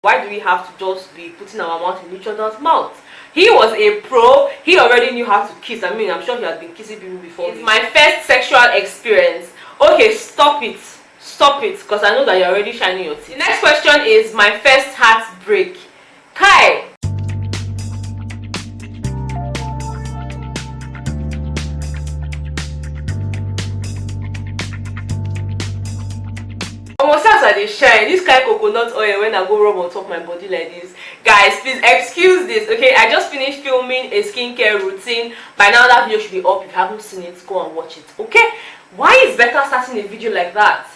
Why do we have to just be putting our mouth in each other's mouths? He was a pro. He already knew how to kiss. I mean, I'm sure he has been kissing people before. It's my first sexual experience. Okay, stop it. Stop it, because I know that you're already shining your teeth. The next question is my first heartbreak. Kai. Almost as I dey shine, this kind of coconut oil when I go rub on top my body like this. Guys, please excuse this, okay? I just finished filming a skincare routine. By now that video should be up. If you haven't seen it, go and watch it, okay? Why is Betha starting a video like that?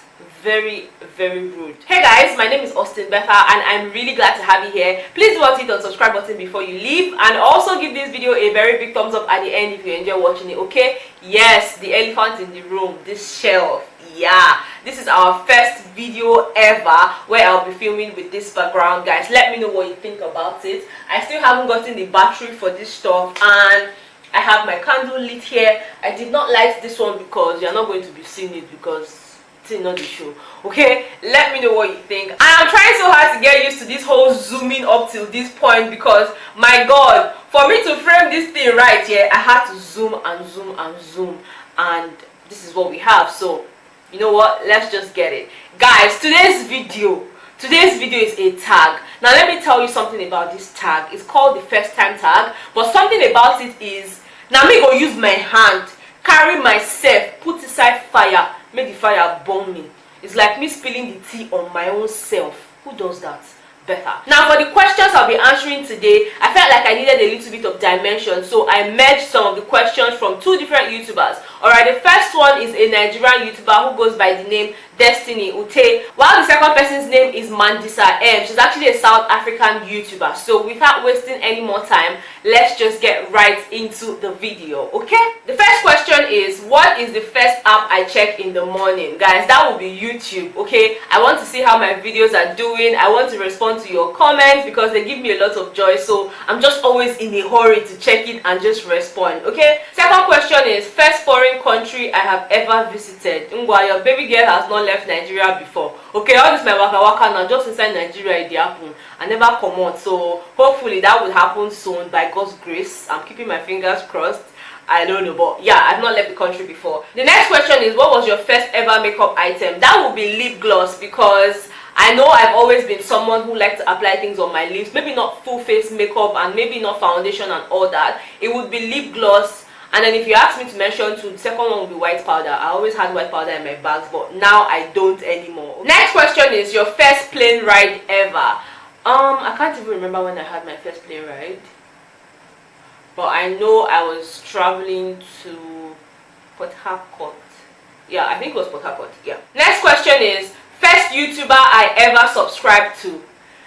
Very rude. Hey guys, my name is Austin Betha and I'm really glad to have you here. Please do not hit the subscribe button before you leave, and also give this video a very big thumbs up at the end if you enjoy watching it, okay? Yes, the elephant in the room, this shelf. Yeah, this is our first video ever where I'll be filming with this background. Guys, let me know what you think about it. I still haven't gotten the battery for this stuff, and I have my candle lit here. I did not light this one because you're not going to be seeing it because it's not the show, okay? Let me know what you think. And I'm trying so hard to get used to this whole zooming up till this point because, my god, for me to frame this thing right here, I had to zoom and zoom and zoom, and this is what we have. So you know what, let's just get it. Guys, today's video is a tag. Now let me tell you something about this tag. It's called the first time tag, but something about it is, now me go use my hand, carry myself, put inside fire, make the fire burn me. It's like me spilling the tea on my own self. Who does that? Betha. Now for the questions I'll be answering today, I felt like I needed a little bit of dimension, so I merged some of the questions from two different YouTubers. Alright, the first one is a Nigerian YouTuber who goes by the name Destiny Ute, while the second person's name is Mandisa M. She's actually a South African YouTuber. So without wasting any more time, let's just get right into the video, okay? The first question is, what is the first app I check in the morning? Guys, that will be YouTube, okay? I want to see how my videos are doing. I want to respond to your comments because they give me a lot of joy, so I'm just always in a hurry to check it and just respond, okay? Second question is, first foreign country I have ever visited. Ngwa, your baby girl has not left Nigeria before. Okay, all this my waka now, just inside Nigeria it happen. I never come out, so hopefully that will happen soon by God's grace. I'm keeping my fingers crossed. I don't know, but yeah, I've not left the country before. The next question is, what was your first ever makeup item? That would be lip gloss, because I know I've always been someone who likes to apply things on my lips. Maybe not full face makeup and maybe not foundation and all that. It would be lip gloss. And then if you ask me to mention two, the second one would be white powder. I always had white powder in my bags, but now I don't anymore. Next question is, your first plane ride ever? I can't even remember when I had my first plane ride, but I know I was traveling to Port Harcourt. Yeah, I think it was Port Harcourt. Yeah. Next question is, first YouTuber I ever subscribed to?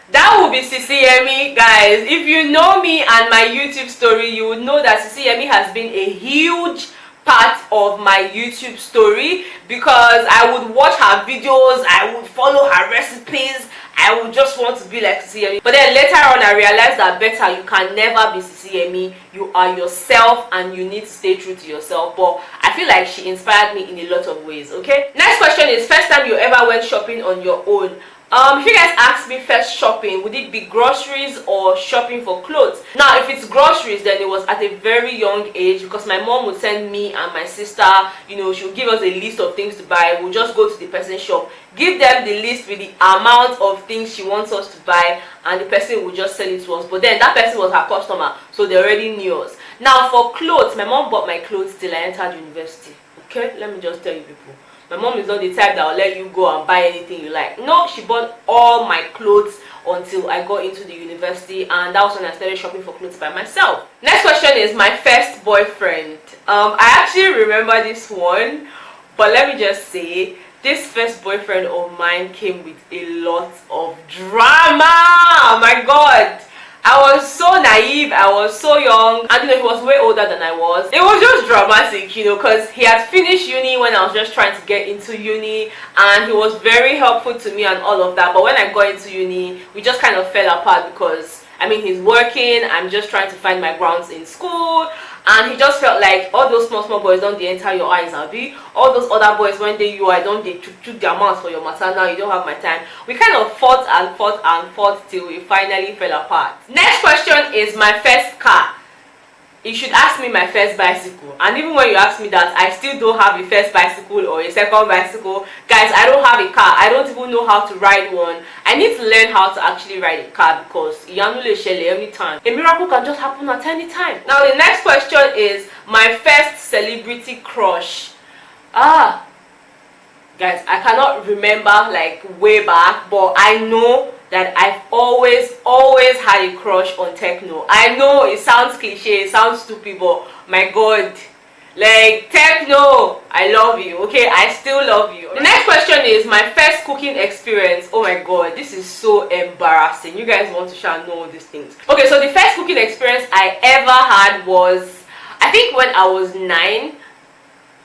That would be CCME. Guys, if you know me and my YouTube story, you would know that CCME has been a huge part of my YouTube story because I would watch her videos, I would follow her recipes, I would just want to be like CCME. But then later on I realized that Betha, you can never be CCME. You are yourself and you need to stay true to yourself. But I feel like she inspired me in a lot of ways, okay? Next question is, first time you ever went shopping on your own? If you guys ask me first shopping, would it be groceries or shopping for clothes? Now, if it's groceries, then it was at a very young age because my mom would send me and my sister, you know, she would give us a list of things to buy. We'll just go to the person's shop, give them the list with the amount of things she wants us to buy, and the person will just sell it to us. But then that person was her customer, so they already knew us. Now, for clothes, my mom bought my clothes till I entered university. Okay, let me just tell you people. My mom is not the type that will let you go and buy anything you like. No, she bought all my clothes until I got into the university, and that was when I started shopping for clothes by myself. Next question is, my first boyfriend. I actually remember this one, but let me just say, this first boyfriend of mine came with a lot of drama. Oh my god, I was so naive, I was so young, and you know, he was way older than I was. It was just dramatic, you know, because he had finished uni when I was just trying to get into uni, and he was very helpful to me and all of that. But when I got into uni, we just kind of fell apart because I mean, he's working, I'm just trying to find my grounds in school, and he just felt like all those small boys don't they enter your eyes, Abi. All those other boys, when they you I don't they chook their mouths for your matter. Now you don't have my time. We kind of fought till we finally fell apart. Next question is my first car. You should ask me my first bicycle, and even when you ask me that, I still don't have a first bicycle or a second bicycle. Guys, I don't have a car. I don't even know how to ride one. I need to learn how to actually ride a car, because every time a miracle can just happen at any time. Now the next question is my first celebrity crush. Guys, I cannot remember like way back, but I know that I've always had a crush on techno. I know it sounds cliche, it sounds stupid, but my god, like techno, I love you. Okay, I still love you. The next question is my first cooking experience. Oh my god, this is so embarrassing. You guys want to shall know all these things. Okay, so the first cooking experience I ever had was, I think when I was 9.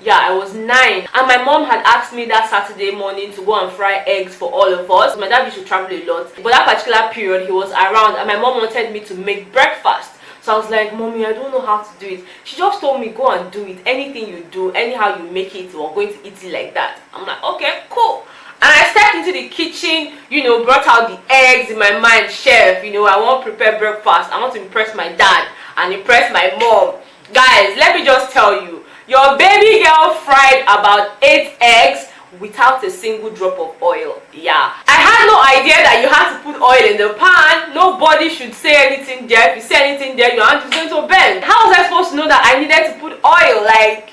Yeah, I was 9, and my mom had asked me that Saturday morning to go and fry eggs for all of us. My dad used to travel a lot, but that particular period he was around, and my mom wanted me to make breakfast. So I was like, Mommy, I don't know how to do it. She just told me, go and do it. Anything you do, anyhow you make it, we're going to eat it like that. I'm like, okay, cool. And I stepped into the kitchen, brought out the eggs in my mind. Chef, I want to prepare breakfast. I want to impress my dad and impress my mom. Guys, let me just tell you, your baby girl fried about 8 eggs without a single drop of oil. Yeah, I had no idea that you have to put oil in the pan. Nobody should say anything there. If you say anything there, your hand is going to bend. How was I supposed to know that I needed to put oil? Like,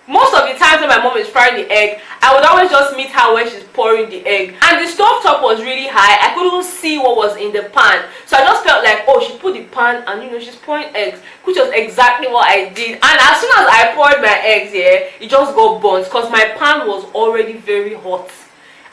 most of the times when my mom is frying the egg, I would always just meet her when she's pouring the egg, and the stove top was really high. I couldn't see what was in the pan, so I just felt like, oh, she put the pan and she's pouring eggs, which was exactly what I did. And as soon as I poured my eggs here, it just got burnt because my pan was already very hot.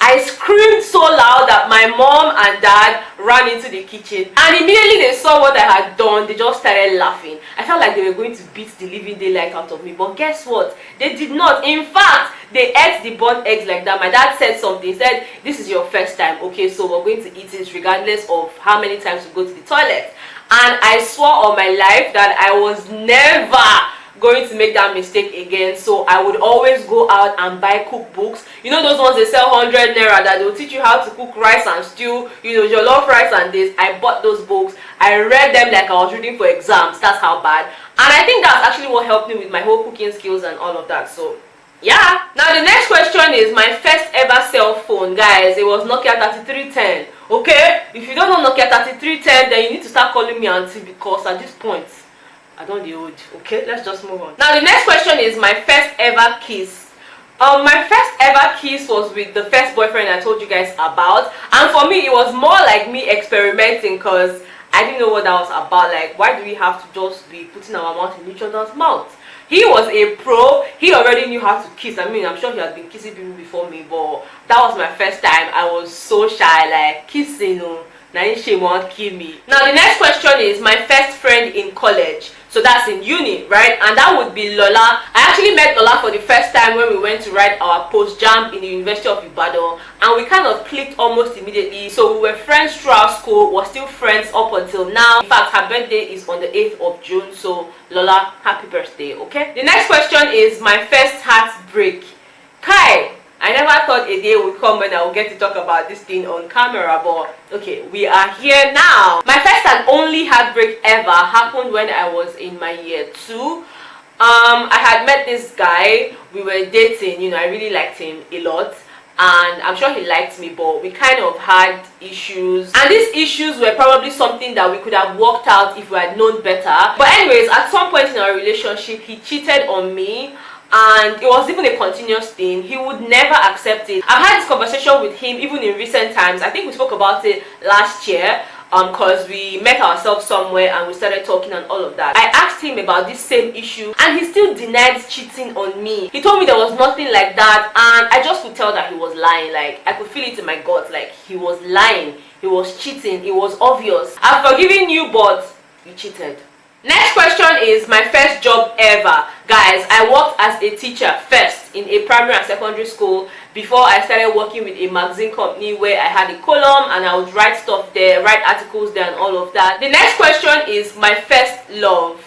I screamed so loud that my mom and dad ran into the kitchen, and immediately they saw what I had done. They just started laughing. I felt like they were going to beat the living daylight out of me, but guess what? They did not. In fact, they ate the burnt eggs like that. My dad said something. He said, this is your first time, okay, so we're going to eat it regardless of how many times you go to the toilet. And I swore on my life that I was never going to make that mistake again. So I would always go out and buy cookbooks. Those ones they sell 100 naira that they'll teach you how to cook rice and stew, your love rice and this. I bought those books. I read them like I was reading for exams. That's how bad. And I think that's actually what helped me with my whole cooking skills and all of that. So yeah. Now the next question is my first ever cell phone. Guys, it was Nokia 3310. Okay, if you don't know Nokia 3310, then you need to start calling me auntie, because at this point I don't the old. Okay, let's just move on. Now the next question is my first ever kiss. My first ever kiss was with the first boyfriend I told you guys about, and for me it was more like me experimenting, because I didn't know what that was about. Like, why do we have to just be putting our mouth in each other's mouths? He was a pro. He already knew how to kiss. I mean, I'm sure he has been kissing people before me, but that was my first time. I was so shy, like kissing. Now she won't kill me. Now the next question is my first friend in college. So that's in uni, right? And that would be Lola. I actually met Lola for the first time when we went to write our post-jam in the University of Ibadan, and we kind of clicked almost immediately. So we were friends throughout school. We're still friends up until now. In fact, her birthday is on the 8th of June. So Lola, happy birthday, okay? The next question is my first heartbreak. Kai, I never thought a day would come when I would get to talk about this thing on camera, but okay, we are here now. My first and only heartbreak ever happened when I was in my year 2. I had met this guy. We were dating, I really liked him a lot, and I'm sure he liked me, but we kind of had issues, and these issues were probably something that we could have worked out if we had known better. But anyways, at some point in our relationship, he cheated on me, and it was even a continuous thing. He would never accept it. I've had this conversation with him even in recent times. I think we spoke about it last year, because we met ourselves somewhere and we started talking and all of that. I asked him about this same issue, and he still denied cheating on me. He told me there was nothing like that, and I just could tell that he was lying. Like, I could feel it in my gut. Like, he was lying, he was cheating, it was obvious. I've forgiven you, but you cheated. Next question is my first job ever. Guys, I worked as a teacher first in a primary and secondary school before I started working with a magazine company where I had a column and I would write stuff there, write articles there and all of that. The next question is my first love.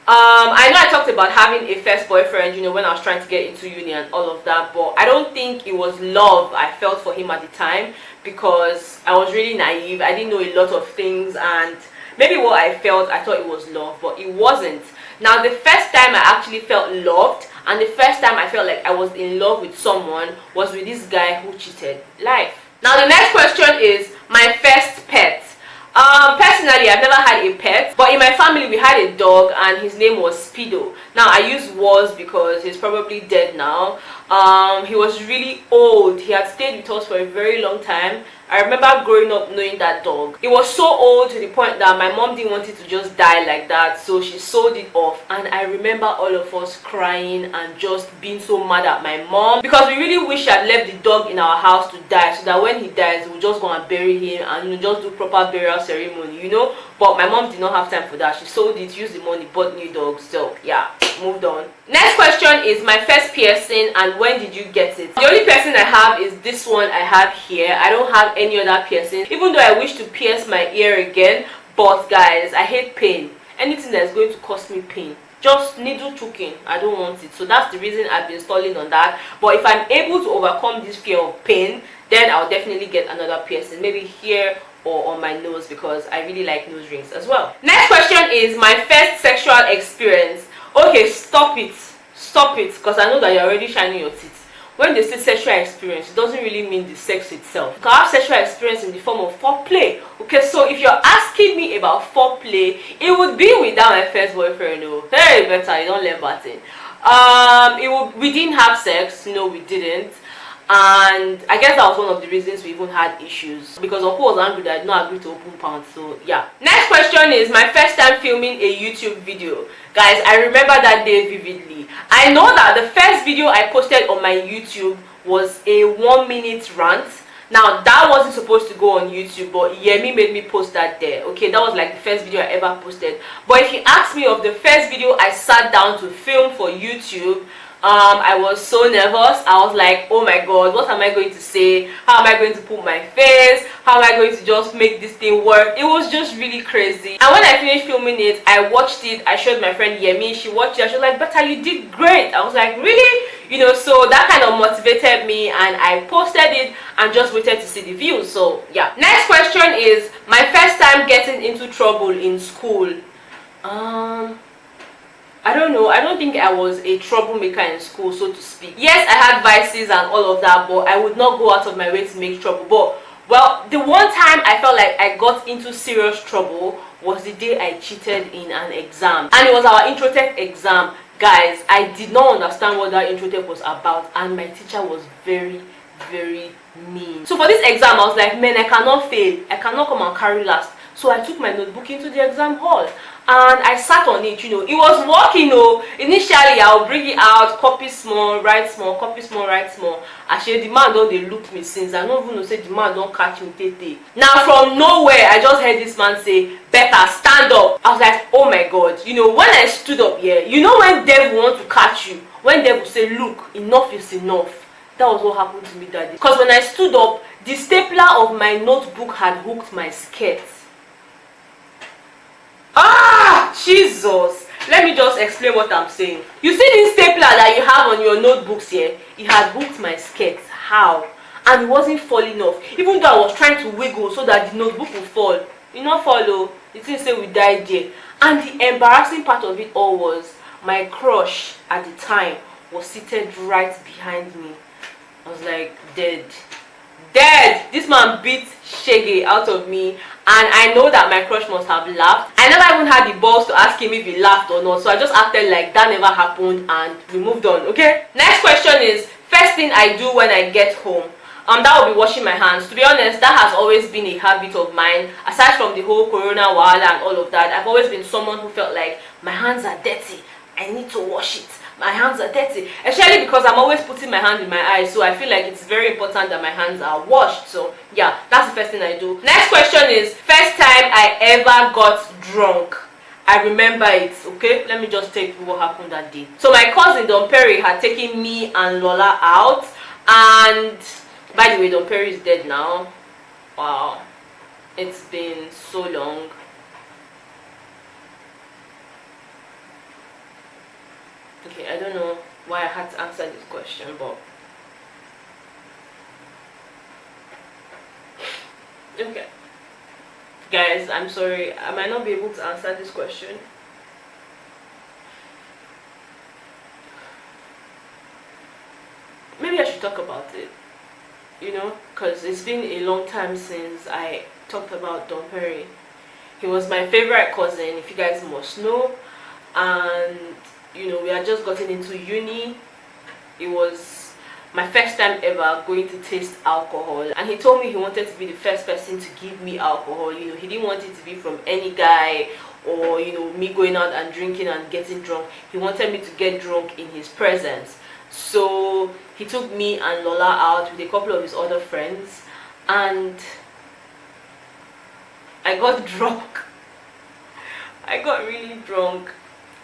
I know I talked about having a first boyfriend, when I was trying to get into uni and all of that, but I don't think it was love I felt for him at the time because I was really naive. I didn't know a lot of things, and maybe what I felt, I thought it was love, but it wasn't. Now, the first time I actually felt loved and the first time I felt like I was in love with someone was with this guy who cheated life. Now, the next question is my first pet. Personally, I've never had a pet, but in my family we had a dog and his name was Speedo. Now, I use was because he's probably dead now. He was really old. He had stayed with us for a very long time. I remember growing up knowing that dog. It was so old to the point that my mom didn't want it to just die like that, so she sold it off. And I remember all of us crying and just being so mad at my mom because we really wish she had left the dog in our house to die so that when he dies we'll just go and bury him and just do proper burial ceremony, But my mom did not have time for that. She sold it, used the money, bought new dogs. So yeah, moved on. Next question is my first piercing and when did you get it? The only piercing I have is this one I have here. I don't have any other piercing, even though I wish to pierce my ear again. But guys, I hate pain. Anything that's going to cause me pain, just needle choking, I don't want it. So that's the reason I've been stalling on that. But if I'm able to overcome this fear of pain, then I'll definitely get another piercing, maybe here or on my nose because I really like nose rings as well. Next question is my first sexual experience. Okay, stop it, because I know that you're already shining your teeth. When they say sexual experience, it doesn't really mean the sex itself. You can have sexual experience in the form of foreplay. Okay, so if you're asking me about foreplay, it would be without my first boyfriend. Hey, Betha, you don't learn that thing. We didn't have sex. No, we didn't. And I guess that was one of the reasons we even had issues because of who was angry that I did not agree to open pants. So yeah. Next question is my first time filming a YouTube video. Guys, I remember that day vividly. I know that the first video I posted on my YouTube was a 1-minute rant. Now that wasn't supposed to go on YouTube, but Yemi made me post that there. Okay, that was like the first video I ever posted. But if you ask me of the first video I sat down to film for YouTube, I was so nervous. I was like, oh my god, what am I going to say? How am I going to put my face? How am I going to just make this thing work? It was just really crazy. And when I finished filming it, I watched it. I showed my friend Yemi. She watched it. She was like, Betha, you did great. I was like, really? So that kind of motivated me and I posted it and just waited to see the views. So yeah. Next question is my first time getting into trouble in school. I don't know. I don't think I was a troublemaker in school, so to speak. Yes, I had vices and all of that, but I would not go out of my way to make trouble. But, well, the one time I felt like I got into serious trouble was the day I cheated in an exam. And it was our Introtech exam. Guys, I did not understand what that Introtech was about, and my teacher was very, very mean. So for this exam, I was like, man, I cannot fail. I cannot come and carry last. So I took my notebook into the exam hall and I sat on it. It was working. Initially I'll bring it out, copy small, write small, copy small, write small. Actually, the man don't they look me since. I don't even know say the man don't catch me tete. Now from nowhere I just heard this man say, Betha, stand up. I was like, oh my god. When I stood up here, when devil want to catch you, when devil say, look, enough is enough. That was what happened to me that day. Because when I stood up, the stapler of my notebook had hooked my skirt. Jesus, let me just explain what I'm saying. You see this stapler that you have on your notebooks here? It had hooked my skirt. How? And it wasn't falling off. Even though I was trying to wiggle so that the notebook would fall. It not follow. It didn't say we died there. And the embarrassing part of it all was my crush at the time was seated right behind me. I was like, dead. This man beat Shege out of me, and I know that my crush must have laughed. I never even had the balls to ask him if he laughed or not, so I just acted like that never happened and we moved on. Okay, next question is first thing I do when I get home. That will be washing my hands. To be honest, that has always been a habit of mine. Aside from the whole corona wahala and all of that, I've always been someone who felt like my hands are dirty, I need to wash it. My hands are dirty, especially because I'm always putting my hand in my eyes, so I feel like it's very important that my hands are washed. So yeah, that's the first thing I do. Next question is first time I ever got drunk. I remember it. Okay, let me just tell you what happened that day. So my cousin Don Perry had taken me and Lola out, and by the way, Don Perry is dead now. Wow, it's been so long. Okay, I don't know why I had to answer this question, but okay. Guys, I'm sorry, I might not be able to answer this question. Maybe I should talk about it, because it's been a long time since I talked about Don Perry. He was my favorite cousin, if you guys must know, and we had just gotten into uni. It was my first time ever going to taste alcohol, and he told me he wanted to be the first person to give me alcohol. He didn't want it to be from any guy, or me going out and drinking and getting drunk. He wanted me to get drunk in his presence. So he took me and Lola out with a couple of his other friends, and I got drunk. I got really drunk,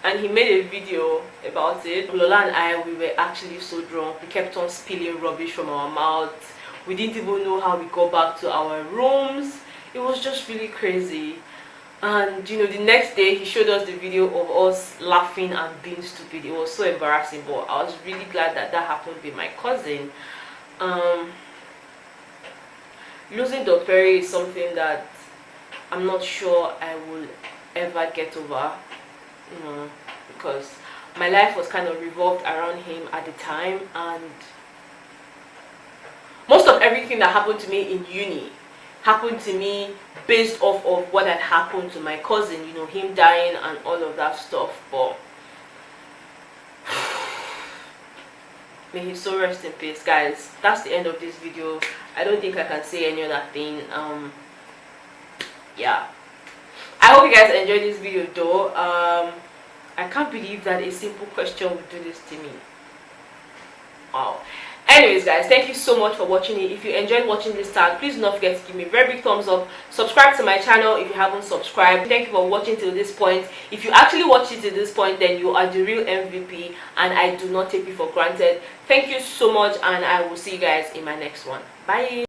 and he made a video about it. Lola and I, we were actually so drunk. We kept on spilling rubbish from our mouths. We didn't even know how we got back to our rooms. It was just really crazy. And the next day he showed us the video of us laughing and being stupid. It was so embarrassing, but I was really glad that happened with my cousin. Losing Don Perry is something that I'm not sure I will ever get over, because my life was kind of revolved around him at the time, and most of everything that happened to me in uni happened to me based off of what had happened to my cousin, him dying and all of that stuff. But may his soul rest in peace. Guys, that's the end of this video. I don't think I can say any other thing. Yeah, I hope you guys enjoyed this video though. I can't believe that a simple question would do this to me. Wow. Anyways guys, thank you so much for watching it. If you enjoyed watching this tag, please do not forget to give me a very big thumbs up. Subscribe to my channel if you haven't subscribed. Thank you for watching till this point. If you actually watched it till this point, then you are the real MVP, and I do not take you for granted. Thank you so much, and I will see you guys in my next one. Bye.